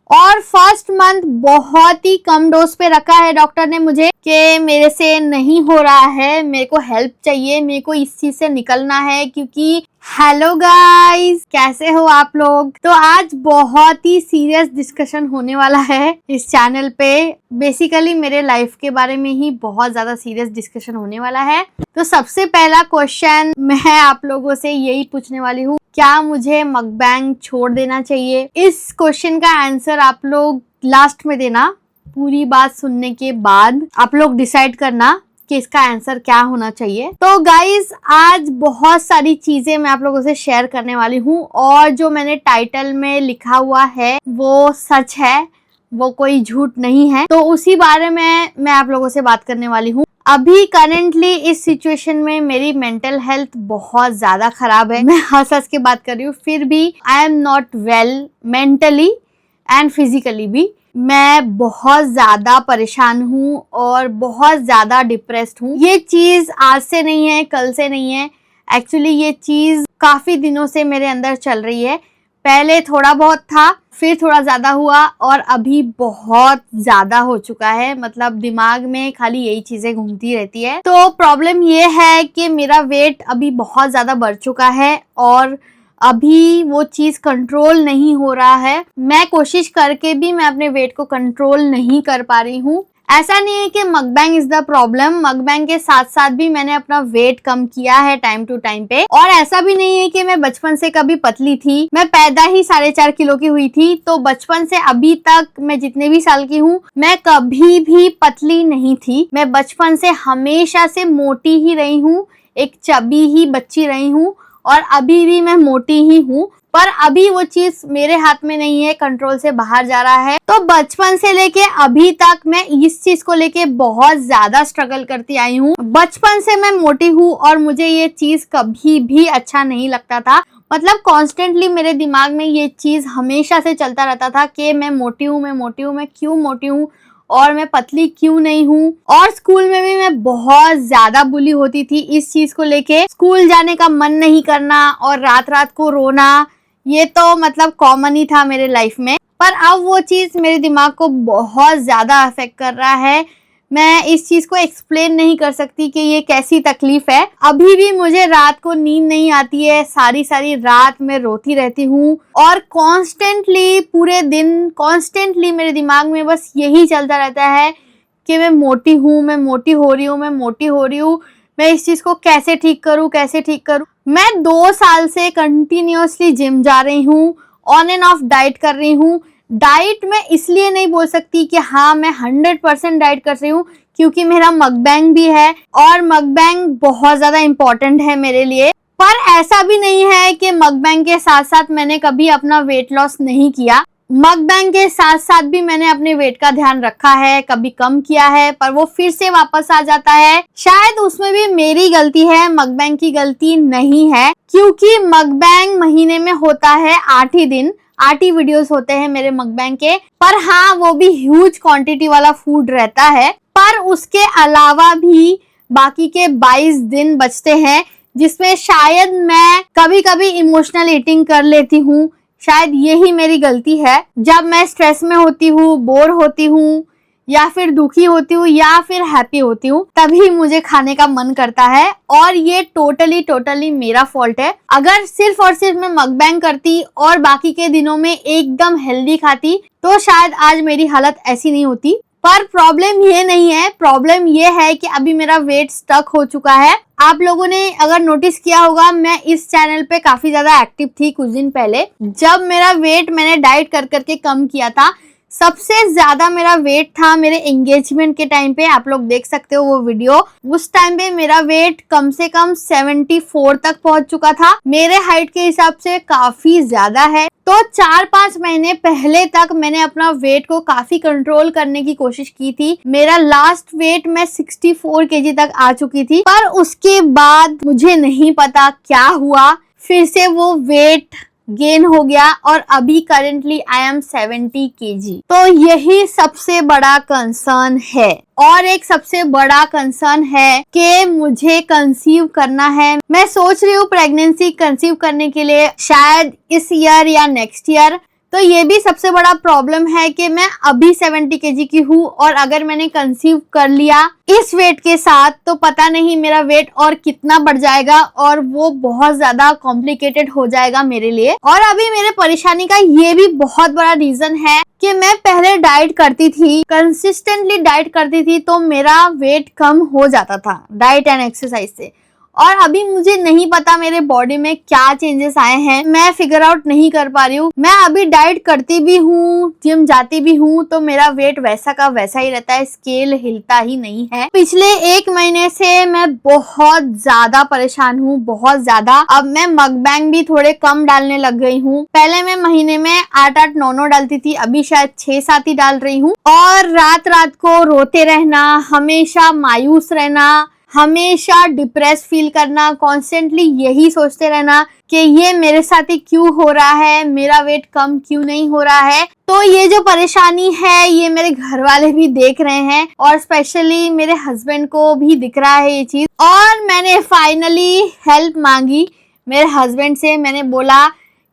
और first month बहुत ही कम dose पे रखा है डॉक्टर ने मुझे कि मेरे से नहीं हो रहा है, मेरे को हेल्प चाहिए, मेरे को इस चीज से निकलना है। क्योंकि हेलो गाइस, कैसे हो आप लोग? तो आज बहुत ही सीरियस डिस्कशन होने वाला है इस चैनल पे। बेसिकली मेरे लाइफ के बारे में ही बहुत ज्यादा सीरियस डिस्कशन होने वाला है। तो सबसे पहला क्वेश्चन मैं आप लोगों से यही पूछने वाली हूँ, क्या मुझे मकबैंग छोड़ देना चाहिए? इस क्वेश्चन का आंसर आप लोग लास्ट में देना। पूरी बात सुनने के बाद आप लोग डिसाइड करना कि इसका आंसर क्या होना चाहिए। तो गाइस, आज बहुत सारी चीजें मैं आप लोगों से शेयर करने वाली हूँ और जो मैंने टाइटल में लिखा हुआ है वो सच है, वो कोई झूठ नहीं है। तो उसी बारे में मैं आप लोगों से बात करने वाली हूँ। अभी करेंटली इस सिचुएशन में मेरी मेंटल हेल्थ बहुत ज्यादा खराब है। मैं हंस के बात कर रही हूँ, फिर भी I am not well mentally and physically भी। मैं बहुत ज्यादा परेशान हूँ और बहुत ज्यादा डिप्रेस्ड हूँ। ये चीज आज से नहीं है, कल से नहीं है। एक्चुअली ये चीज काफी दिनों से मेरे अंदर चल रही है। पहले थोड़ा बहुत था, फिर थोड़ा ज्यादा हुआ और अभी बहुत ज्यादा हो चुका है। मतलब दिमाग में खाली यही चीजें घूमती रहती है। तो प्रॉब्लम ये है कि मेरा वेट अभी बहुत ज्यादा बढ़ चुका है और अभी वो चीज कंट्रोल नहीं हो रहा है। मैं कोशिश करके भी मैं अपने वेट को कंट्रोल नहीं कर पा रही हूँ। ऐसा नहीं है कि mukbang is the problem, mukbang के साथ साथ भी मैंने अपना वेट कम किया है टाइम टू टाइम पे। और ऐसा भी नहीं है कि मैं बचपन से कभी पतली थी। मैं पैदा ही 4.5 किलो की हुई थी। तो बचपन से अभी तक मैं जितने भी साल की हूँ, मैं कभी भी पतली नहीं थी। मैं बचपन से हमेशा से मोटी ही रही हूँ, एक चबी ही बच्ची रही हूँ और अभी भी मैं मोटी ही हूँ। पर अभी वो चीज मेरे हाथ में नहीं है, कंट्रोल से बाहर जा रहा है। तो बचपन से लेके अभी तक मैं इस चीज को लेके बहुत ज्यादा स्ट्रगल करती आई हूँ। बचपन से मैं मोटी हूँ और मुझे ये चीज कभी भी अच्छा नहीं लगता था। मतलब कॉन्स्टेंटली मेरे दिमाग में ये चीज हमेशा से चलता रहता था कि मैं मोटी हूँ, मैं मोटी हूँ, मैं क्यों मोटी हूँ और मैं पतली क्यों नहीं हूँ। और स्कूल में भी मैं बहुत ज्यादा बुली होती थी इस चीज को लेके। स्कूल जाने का मन नहीं करना और रात रात को रोना, ये तो मतलब कॉमन ही था मेरे लाइफ में। पर अब वो चीज मेरे दिमाग को बहुत ज्यादा अफेक्ट कर रहा है। मैं इस चीज को एक्सप्लेन नहीं कर सकती कि ये कैसी तकलीफ है। अभी भी मुझे रात को नींद नहीं आती है, सारी सारी रात मैं रोती रहती हूँ और कॉन्स्टेंटली पूरे दिन कॉन्स्टेंटली मेरे दिमाग में बस यही चलता रहता है कि मैं मोटी हूँ, मैं मोटी हो रही हूँ, मैं मोटी हो रही हूँ। मैं इस चीज को कैसे ठीक करूँ, कैसे ठीक करूँ। मैं 2 साल से कंटिन्यूअसली जिम जा रही हूँ, ऑन एंड ऑफ डाइट कर रही हूँ। डाइट मैं इसलिए नहीं बोल सकती कि हाँ मैं 100% डाइट कर रही हूँ, क्योंकि मेरा मकबैंग भी है और मकबैंग बहुत ज्यादा इम्पोर्टेंट है मेरे लिए। पर ऐसा भी नहीं है कि मकबैंग के साथ साथ मैंने कभी अपना वेट लॉस नहीं किया। मकबैंग के साथ साथ भी मैंने अपने वेट का ध्यान रखा है, कभी कम किया है पर वो फिर से वापस आ जाता है। शायद उसमें भी मेरी गलती है, मकबैंग की गलती नहीं है। क्योंकि मकबैंग महीने में होता है 8 ही दिन, 8 ही वीडियोस होते हैं मेरे मकबैंग के। पर हाँ, वो भी ह्यूज क्वांटिटी वाला फूड रहता है। पर उसके अलावा भी बाकी के 22 दिन बचते हैं जिसमें शायद मैं कभी कभी इमोशनल ईटिंग कर लेती हूँ। शायद यही मेरी गलती है। जब मैं स्ट्रेस में होती हूँ, बोर होती हूँ या फिर दुखी होती हूँ या फिर हैप्पी होती हूँ, तभी मुझे खाने का मन करता है और ये टोटली मेरा फॉल्ट है। अगर सिर्फ और सिर्फ मैं मकबैंग करती और बाकी के दिनों में एकदम हेल्दी खाती तो शायद आज मेरी हालत ऐसी नहीं होती। पर प्रॉब्लम ये नहीं है, प्रॉब्लम ये है कि अभी मेरा वेट स्टक हो चुका है। आप लोगों ने अगर नोटिस किया होगा, मैं इस चैनल पे काफी ज्यादा एक्टिव थी कुछ दिन पहले। जब मेरा वेट मैंने डाइट कर करके कम किया था, सबसे ज्यादा मेरा वेट था मेरे एंगेजमेंट के टाइम पे। आप लोग देख सकते हो वो वीडियो। उस टाइम पे मेरा वेट कम से कम 74 तक पहुंच चुका था। मेरे हाइट के हिसाब से काफी ज्यादा है। तो 4-5 महीने पहले तक मैंने अपना वेट को काफी कंट्रोल करने की कोशिश की थी। मेरा लास्ट वेट मैं 64 केजी तक आ चुकी थी। पर उसके बाद मुझे नहीं पता क्या हुआ, फिर से वो वेट गेन हो गया और अभी करेंटली आई एम 70 केजी। तो यही सबसे बड़ा कंसर्न है। और एक सबसे बड़ा कंसर्न है कि मुझे कंसीव करना है। मैं सोच रही हूँ प्रेगनेंसी कंसीव करने के लिए शायद इस ईयर या नेक्स्ट ईयर। तो ये भी सबसे बड़ा प्रॉब्लम है कि मैं अभी 70 केजी की हूँ और अगर मैंने कंसीव कर लिया इस वेट के साथ तो पता नहीं मेरा वेट और कितना बढ़ जाएगा और वो बहुत ज्यादा कॉम्प्लिकेटेड हो जाएगा मेरे लिए। और अभी मेरे परेशानी का ये भी बहुत बड़ा रीजन है कि मैं पहले डाइट करती थी, कंसिस्टेंटली डाइट करती थी तो मेरा वेट कम हो जाता था डाइट एंड एक्सरसाइज से। और अभी मुझे नहीं पता मेरे बॉडी में क्या चेंजेस आए हैं, मैं फिगर आउट नहीं कर पा रही हूँ। मैं अभी डाइट करती भी हूँ, जिम जाती भी हूँ तो मेरा वेट वैसा का वैसा ही रहता है, स्केल हिलता ही नहीं है। पिछले 1 महीने से मैं बहुत ज्यादा परेशान हूँ, बहुत ज्यादा। अब मैं मकबैंग भी थोड़े कम डालने लग गई हूँ। पहले मैं महीने में 8-8, 9-9 डालती थी, अभी शायद 6-7 ही डाल रही हूँ। और रात रात को रोते रहना, हमेशा मायूस रहना, हमेशा डिप्रेस फील करना, कॉन्स्टेंटली यही सोचते रहना कि ये मेरे साथ ही क्यों हो रहा है, मेरा वेट कम क्यों नहीं हो रहा है। तो ये जो परेशानी है ये मेरे घर वाले भी देख रहे हैं और स्पेशली मेरे हस्बैंड को भी दिख रहा है ये चीज। और मैंने फाइनली हेल्प मांगी मेरे हस्बैंड से। मैंने बोला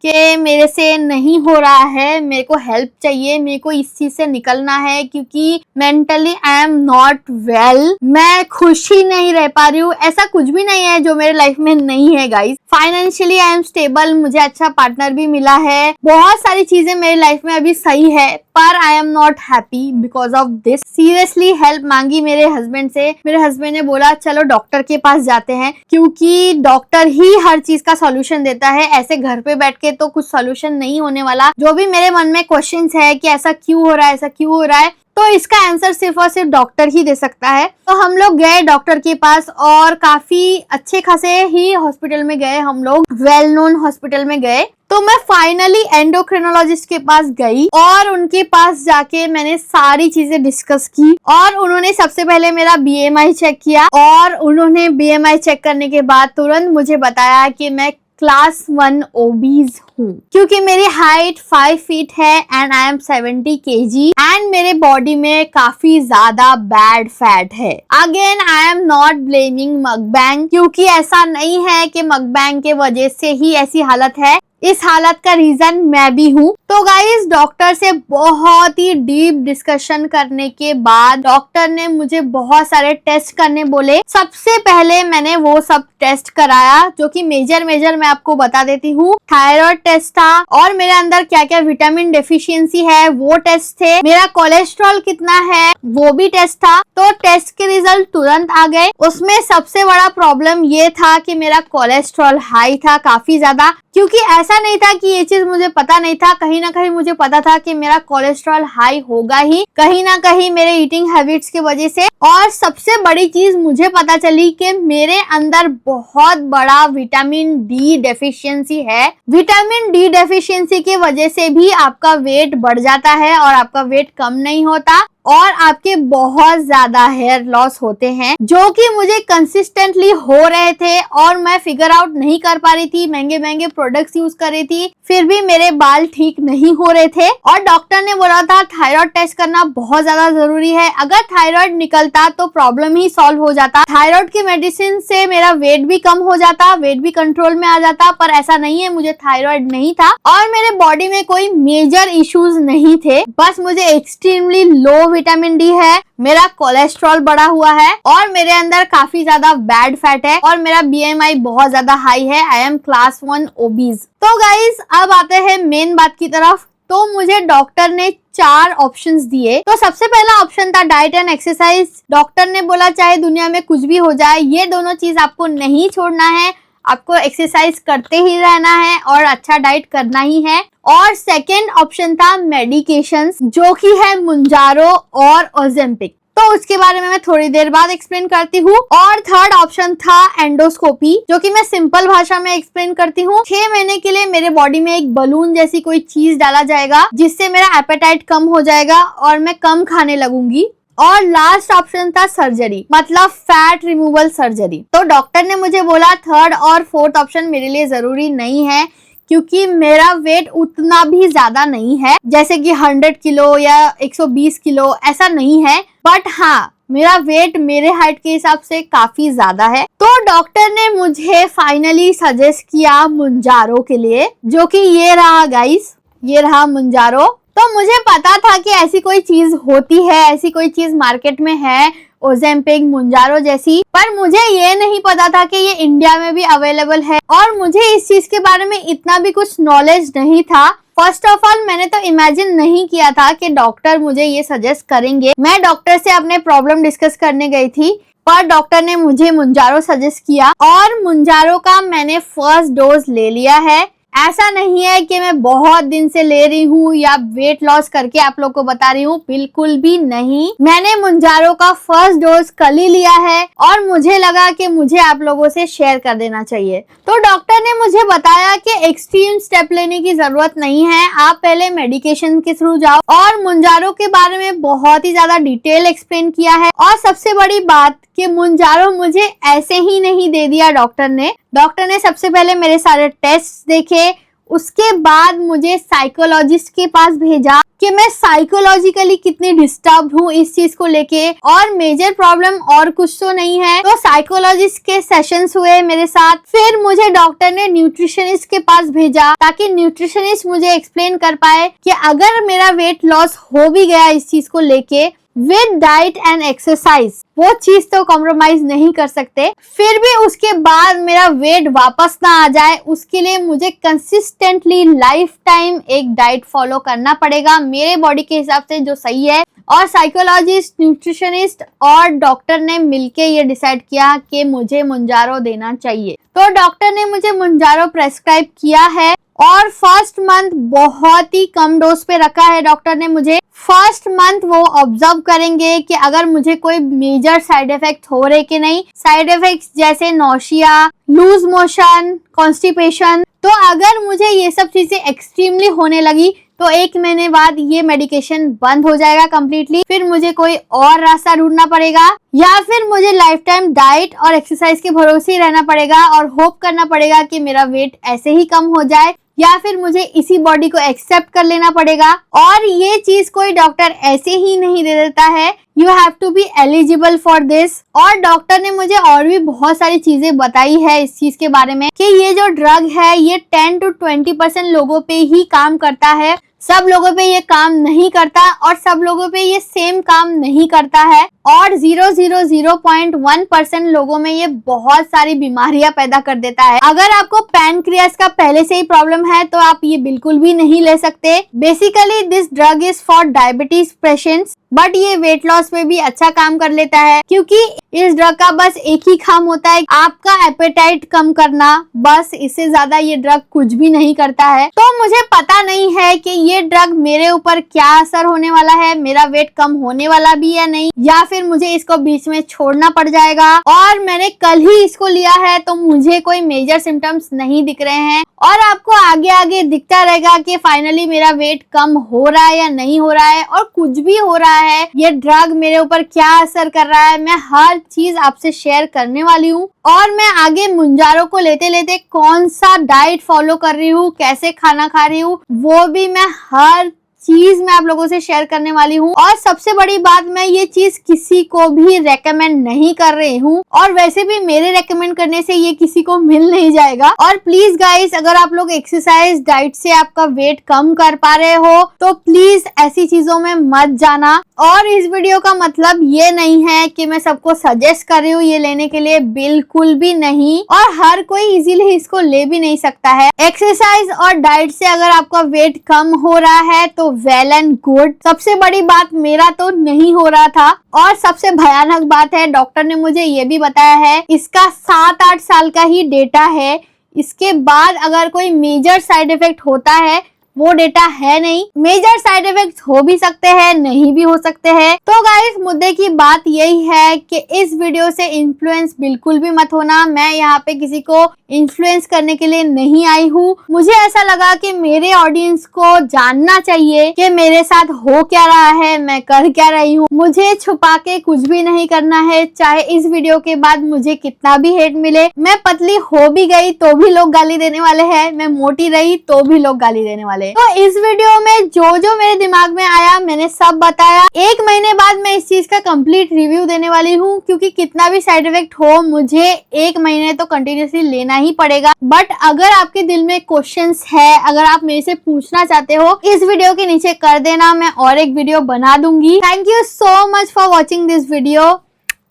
कि मेरे से नहीं हो रहा है, मेरे को हेल्प चाहिए, मेरे को इस चीज से निकलना है क्योंकि mentally I am not well. मैं खुश ही नहीं रह पा रही हूँ। ऐसा कुछ भी नहीं है जो मेरे लाइफ में नहीं है guys. Financially I am stable, मुझे अच्छा पार्टनर भी मिला है, बहुत सारी चीजें मेरी लाइफ में अभी सही है, पर I am not happy because of this. Seriously help मांगी मेरे हस्बैंड से। मेरे हस्बैंड ने बोला चलो डॉक्टर के पास जाते हैं क्योंकि डॉक्टर ही हर चीज का सॉल्यूशन देता है, ऐसे घर पे बैठ के तो कुछ सॉल्यूशन नहीं होने वाला। जो भी मेरे मन में क्वेश्चंस है कि ऐसा क्यों हो रहा है, ऐसा क्यों हो रहा है, तो इसका आंसर सिर्फ और सिर्फ डॉक्टर ही दे सकता है। तो हम लोग गए डॉक्टर के पास और काफी अच्छे खासे ही हॉस्पिटल में गए, हम लोग वेल नोन हॉस्पिटल में गए। तो मैं फाइनली एंडोक्रिनोलॉजिस्ट के पास गई और उनके पास जाके मैंने सारी चीजें डिस्कस की और उन्होंने सबसे पहले मेरा BMI चेक किया और उन्होंने BMI चेक करने के बाद तुरंत मुझे बताया कि मैं क्लास 1 ओबीज हूँ क्योंकि मेरी हाइट 5 फीट है and I am 70 kg and मेरे बॉडी में काफी ज्यादा बैड फैट है। Again I am not blaming mukbang क्योंकि ऐसा नहीं है कि मकबैंग के वजह से ही ऐसी हालत है, इस हालत का रीजन मैं भी हूँ। तो गाइस डॉक्टर से बहुत ही डीप डिस्कशन करने के बाद डॉक्टर ने मुझे बहुत सारे टेस्ट करने बोले। सबसे पहले मैंने वो सब टेस्ट कराया जो कि मेजर मैं आपको बता देती हूँ। थायराइड टेस्ट था और मेरे अंदर क्या क्या विटामिन डेफिशिएंसी है वो टेस्ट थे। मेरा कोलेस्ट्रॉल कितना है वो भी टेस्ट था। तो टेस्ट के रिजल्ट तुरंत आ गए। उसमें सबसे बड़ा प्रॉब्लम ये था कि मेरा कोलेस्ट्रॉल हाई था काफी ज्यादा, क्योंकि ऐसा नहीं था कि ये चीज मुझे पता नहीं था, कहीं ना कहीं मुझे पता था कि मेरा कोलेस्ट्रॉल हाई होगा ही, कहीं ना कहीं मेरे ईटिंग हैबिट्स की वजह से। और सबसे बड़ी चीज मुझे पता चली कि मेरे अंदर बहुत बड़ा विटामिन डी डेफिशिएंसी है। विटामिन डी डेफिशिएंसी की वजह से भी आपका वेट बढ़ जाता है और आपका वेट कम नहीं होता और आपके बहुत ज्यादा हेयर लॉस होते हैं जो कि मुझे कंसिस्टेंटली हो रहे थे और मैं फिगर आउट नहीं कर पा रही थी। महंगे प्रोडक्ट्स यूज कर रही थी फिर भी मेरे बाल ठीक नहीं हो रहे थे और डॉक्टर ने बोला था थायराइड टेस्ट करना बहुत ज्यादा जरूरी है। अगर थायराइड निकलता तो प्रॉब्लम ही सॉल्व हो जाता। थायराइड की मेडिसिन से मेरा वेट भी कम हो जाता, वेट भी कंट्रोल में आ जाता, पर ऐसा नहीं है, मुझे थायराइड नहीं था और मेरे बॉडी में कोई मेजर इश्यूज नहीं थे। बस मुझे एक्सट्रीमली लो विटामिन डी है, मेरा कोलेस्ट्रॉल बढ़ा हुआ है और मेरे अंदर काफी ज्यादा बैड फैट है और मेरा BMI बहुत ज्यादा हाई है। I am class 1 obese. तो गाइज अब आते हैं मेन बात की तरफ। तो मुझे डॉक्टर ने 4 ऑप्शंस दिए। तो सबसे पहला ऑप्शन था डाइट एंड एक्सरसाइज। डॉक्टर ने बोला चाहे दुनिया में कुछ भी हो जाए ये दोनों चीज आपको नहीं छोड़ना है, आपको एक्सरसाइज करते ही रहना है और अच्छा डाइट करना ही है। और सेकंड ऑप्शन था मेडिकेशंस जो कि है मुंजारो और ओजेम्पिक। तो उसके बारे में मैं थोड़ी देर बाद एक्सप्लेन करती हूँ। और थर्ड ऑप्शन था एंडोस्कोपी जो कि मैं सिंपल भाषा में एक्सप्लेन करती हूँ। 6 महीने के लिए मेरे बॉडी में एक बलून जैसी कोई चीज डाला जाएगा जिससे मेरा एपेटाइट कम हो जाएगा और मैं कम खाने लगूंगी। और लास्ट ऑप्शन था सर्जरी, मतलब फैट रिमूवल सर्जरी। तो डॉक्टर ने मुझे बोला थर्ड और फोर्थ ऑप्शन मेरे लिए जरूरी नहीं है क्योंकि मेरा वेट उतना भी ज्यादा नहीं है, जैसे कि 100 किलो या 120 किलो ऐसा नहीं है, बट हाँ मेरा वेट मेरे हाइट के हिसाब से काफी ज्यादा है। तो डॉक्टर ने मुझे फाइनली सजेस्ट किया मुंजारो के लिए, जो कि ये रहा गाइस। ये रहा मुंजारो। तो मुझे पता था कि ऐसी कोई चीज होती है, ऐसी कोई चीज मार्केट में है ओजेम्पिक, मुंजारो जैसी, पर मुझे ये नहीं पता था कि ये इंडिया में भी अवेलेबल है और मुझे इस चीज के बारे में इतना भी कुछ नॉलेज नहीं था। फर्स्ट ऑफ ऑल मैंने तो इमेजिन नहीं किया था कि डॉक्टर मुझे ये सजेस्ट करेंगे। मैं डॉक्टर से अपने प्रॉब्लम डिस्कस करने गई थी, पर डॉक्टर ने मुझे मुंजारो सजेस्ट किया और मुंजारो का मैंने फर्स्ट डोज ले लिया है। ऐसा नहीं है कि मैं बहुत दिन से ले रही हूँ या वेट लॉस करके आप लोग को बता रही हूँ, बिल्कुल भी नहीं। मैंने मुंजारो का फर्स्ट डोज कल ही लिया है और मुझे लगा कि मुझे आप लोगों से शेयर कर देना चाहिए। तो डॉक्टर ने मुझे बताया कि एक्सट्रीम स्टेप लेने की जरूरत नहीं है, आप पहले मेडिकेशन के थ्रू जाओ, और मुंजारो के बारे में बहुत ही ज्यादा डिटेल एक्सप्लेन किया है। और सबसे बड़ी बात कि मुंजारो मुझे ऐसे ही नहीं दे दिया डॉक्टर ने सबसे पहले मेरे सारे टेस्ट देखे, उसके बाद मुझे साइकोलॉजिस्ट के पास भेजा कि मैं साइकोलॉजिकली कितनी डिस्टर्ब हूँ इस चीज को लेके, और मेजर प्रॉब्लम और कुछ तो नहीं है। तो साइकोलॉजिस्ट के सेशंस हुए मेरे साथ। फिर मुझे डॉक्टर ने न्यूट्रिशनिस्ट के पास भेजा ताकि न्यूट्रिशनिस्ट मुझे एक्सप्लेन कर पाए कि अगर मेरा वेट लॉस हो भी गया इस चीज को लेके, विद डाइट एंड एक्सरसाइज वो चीज तो कॉम्प्रोमाइज नहीं कर सकते, फिर भी उसके बाद मेरा वेट वापस ना आ जाए, उसके लिए मुझे कंसिस्टेंटली लाइफ टाइम एक डाइट फॉलो करना पड़ेगा मेरे बॉडी के हिसाब से जो सही है। और साइकोलॉजिस्ट, न्यूट्रिशनिस्ट और डॉक्टर ने मिलके ये डिसाइड किया कि मुझे मुंजारो देना चाहिए। तो डॉक्टर ने मुझे मुंजारो प्रेस्क्राइब किया है और फर्स्ट मंथ बहुत ही कम डोज पे रखा है डॉक्टर ने मुझे। फर्स्ट मंथ वो ऑब्जर्व करेंगे कि अगर मुझे कोई मेजर साइड इफेक्ट हो रहे कि नहीं। साइड इफेक्ट्स जैसे नौशिया, लूज मोशन, कॉन्स्टिपेशन। तो अगर मुझे ये सब चीजें एक्सट्रीमली होने लगी तो 1 महीने बाद ये मेडिकेशन बंद हो जाएगा कम्प्लीटली। फिर मुझे कोई और रास्ता ढूंढना पड़ेगा या फिर मुझे लाइफ टाइम डाइट और एक्सरसाइज के भरोसे ही रहना पड़ेगा और होप करना पड़ेगा कि मेरा वेट ऐसे ही कम हो जाए, या फिर मुझे इसी बॉडी को एक्सेप्ट कर लेना पड़ेगा। और ये चीज कोई डॉक्टर ऐसे ही नहीं दे देता है, you have to be eligible for this. और डॉक्टर ने मुझे और भी बहुत सारी चीजें बताई है इस चीज के बारे में कि ये जो ड्रग है ये 10 to 20% लोगों पे ही काम करता है, सब लोगों पे ये काम नहीं करता और सब लोगों पे ये सेम काम नहीं करता है, और 0.1% लोगों में ये बहुत सारी बीमारियां पैदा कर देता है। अगर आपको पैनक्रियास का पहले से ही प्रॉब्लम है तो आप ये बिल्कुल भी नहीं ले सकते। Basically this drug is for diabetes patients, but ये वेट लॉस में भी अच्छा काम कर लेता है क्योंकि इस ड्रग का बस एक ही काम होता है, आपका एपेटाइट कम करना, बस। इससे ज्यादा ये ड्रग कुछ भी नहीं करता है। तो मुझे पता नहीं है कि ये ड्रग मेरे ऊपर क्या असर होने वाला है, मेरा वेट कम होने वाला भी या नहीं, या फिर मुझे इसको बीच में छोड़ना पड़ जाएगा। और मैंने कल ही इसको लिया है तो मुझे कोई मेजर सिम्टम्स नहीं दिख रहे हैं, और आपको आगे आगे दिखता रहेगा कि फाइनली मेरा वेट कम हो रहा है या नहीं हो रहा है, और कुछ भी हो रहा है, ये ड्रग मेरे ऊपर क्या असर कर रहा है, मैं हर चीज आपसे शेयर करने वाली हूँ। और मैं आगे मुंजारो को लेते लेते कौन सा डाइट फॉलो कर रही हूँ, कैसे खाना खा रही हूँ, वो भी मैं हर चीज मैं आप लोगों से शेयर करने वाली हूँ। और सबसे बड़ी बात, मैं ये चीज किसी को भी रेकमेंड नहीं कर रही हूँ, और वैसे भी मेरे रेकमेंड करने से ये किसी को मिल नहीं जाएगा। और प्लीज गाइस, अगर आप लोग एक्सरसाइज डाइट से आपका वेट कम कर पा रहे हो तो प्लीज ऐसी चीजों में मत जाना। और इस वीडियो का मतलब ये नहीं है कि मैं सबको सजेस्ट कर रही हूँ ये लेने के लिए, बिल्कुल भी नहीं। और हर कोई इजीली इसको ले भी नहीं सकता है। एक्सरसाइज और डाइट से अगर आपका वेट कम हो रहा है तो वेल एंड गुड। सबसे बड़ी बात, मेरा तो नहीं हो रहा था। और सबसे भयानक बात है, डॉक्टर ने मुझे ये भी बताया है इसका 7-8 साल का ही डेटा है, इसके बाद अगर कोई मेजर साइड इफेक्ट होता है वो डेटा है नहीं। मेजर साइड इफेक्ट्स हो भी सकते हैं, नहीं भी हो सकते हैं। तो गाइस, मुद्दे की बात यही है कि इस वीडियो से इन्फ्लुएंस बिल्कुल भी मत होना। मैं यहाँ पे किसी को इन्फ्लुएंस करने के लिए नहीं आई हूँ। मुझे ऐसा लगा कि मेरे ऑडियंस को जानना चाहिए कि मेरे साथ हो क्या रहा है, मैं कर क्या रही हूँ। मुझे छुपा के कुछ भी नहीं करना है, चाहे इस वीडियो के बाद मुझे कितना भी हेट मिले। मैं पतली हो भी गई तो भी लोग गाली देने वाले हैं, मैं मोटी रही तो भी लोग गाली देने वाले। तो इस वीडियो में जो जो मेरे दिमाग में आया मैंने सब बताया। 1 महीने बाद मैं इस चीज का कंप्लीट रिव्यू देने वाली हूँ, क्योंकि कितना भी साइड इफेक्ट हो मुझे 1 महीने तो कंटिन्यूसली लेना ही पड़ेगा। बट अगर आपके दिल में क्वेश्चंस है, अगर आप मेरे से पूछना चाहते हो, इस वीडियो के नीचे कर देना, मैं और एक वीडियो बना दूंगी। Thank you so much for watching this video.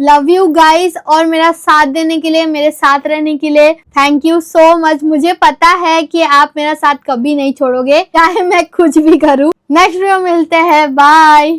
Love you guys, और मेरा साथ देने के लिए, मेरे साथ रहने के लिए थैंक यू सो मच। मुझे पता है कि आप मेरा साथ कभी नहीं छोड़ोगे, चाहे मैं कुछ भी करूँ। नेक्स्ट वीडियो मिलते हैं, बाय।